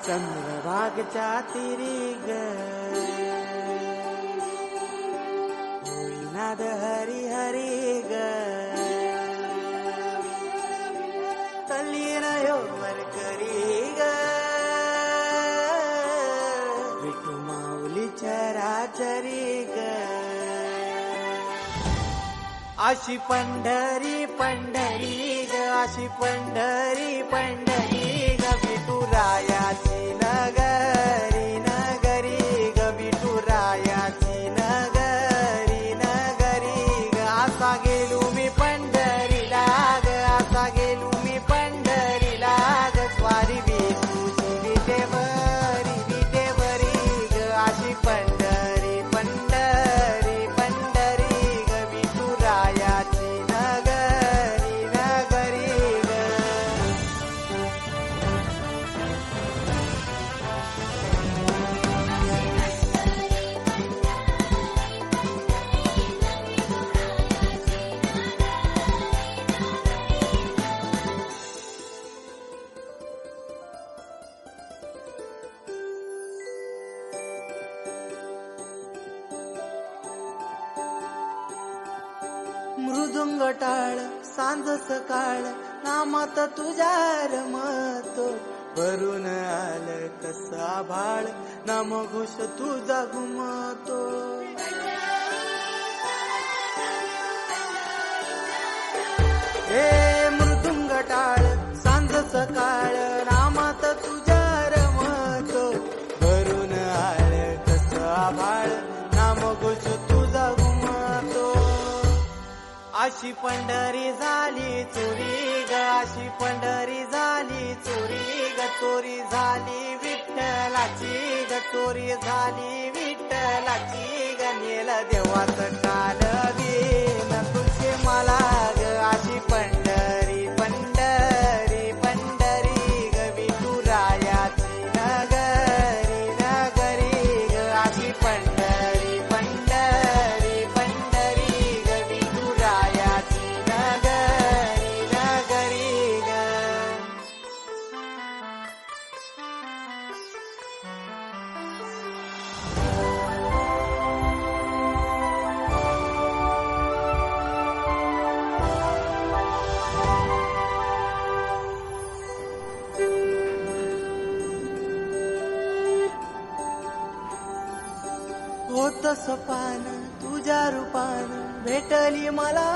चंद्रभागच्या तिरी ग होईनाद हरी हरी ग तल्लीन यो मरकरी ग विठू माऊली चराचरी ग अशी पंढरी पंढरी ग अशी पंढरी पंढरी ग विठुरायाची नगरी नगरी ग विठुरायाची नगरी नगरी ग असा गेलो मी पंढरीला ग असा गेलो मी पंढरीला ग स्वारी विठूची विटेवरी ग अशी पंढरी पंढरी पंढरी ग विठुरायाची नगरी नगरी ग मृदुंग टाळ सांज सकाळ नामात तुझ्या रमतो भरून आलं कसा भाळ नाम घोष तुझा घुमतो हे मृदुंग टाळ सांज सकाळ नामात तुझ्या रमतो भरून आलं कसा भाळ नाम घोष तुझा घुमतो अशी पंढरी झाली चोरी ग अशी पंढरी झाली चोरी ग चोरी झाली विठ्ठलाची ग चोरी झाली विठ्ठलाची ग नेल देवाचं काल दिन तुझे मला ग अशी पंढरी पंढरी पंढरी ग विठुरायाची नगरी नगरी ग अशी पंढरी पंढरी पंढरी ग विठुरायाची नगरी नगरी ग होत सपान तुझ्या रूपान भेटली मला